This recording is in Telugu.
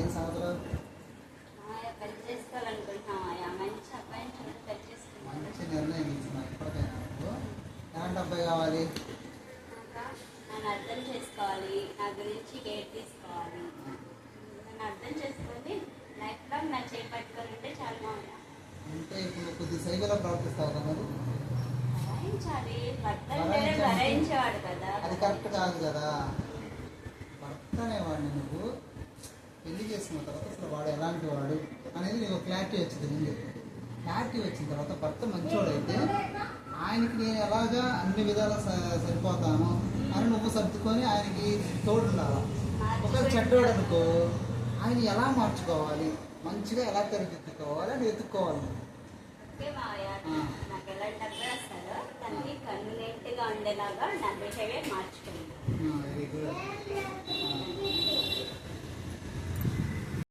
ఏం సంవత్సరం పెళ్లి చేసుకోవాలనుకుంటున్నామయ్యా. మంచి అబ్బాయిని చూడండి, పెళ్లి చేసుకుంటాం. మంచి నిర్ణయం తీసుకున్నావు ఇప్పటికైనా నువ్వు. ఎలాంటి అబ్బాయి కావాలి? నన్ను అర్థం చేసుకోవాలి, నా గురించి కేర్ తీసుకోవాలి. నన్ను అర్థం చేసుకొని లైఫ్ లాంగ్ నా చేయి పట్టుకొని ఉంటే చాలా బాగుంది. అంటే ఇప్పుడు కొద్ది సైకిల్లో ప్రవర్తిస్తావు కదా మరి. భరించాలి, భర్త భరించేవాడు కదా. అది కరెక్ట్ కాదు కదా. భర్త అనేవాడిని నువ్వు పెళ్లి చేసుకున్న తర్వాత అసలు వాడు ఎలాంటి వాడు అనేది నీకు క్లారిటీ వచ్చింది. ముందు క్లారిటీ వచ్చిన తర్వాత భర్త మంచివాడు అయితే ఆయనకి నేను ఎలాగా అన్ని విధాలా సరిపోతాను అని నువ్వు సర్దుకొని ఆయనకి తోడు ఉండాలి. ఒకవేళ చెడ్డవాడు అనుకో ఆయన ఎలా మార్చుకోవాలి, మంచిగా ఎలా తెరకెత్తుకోవాలి అని వెతుక్కోవాలి. నాకు ఎలాంటి అబ్బాయి వస్తారో తనకి కన్వీనియంట్ గా ఉండేలాగా నా బిహేవియర్ మార్చుకుంటాను. Very good.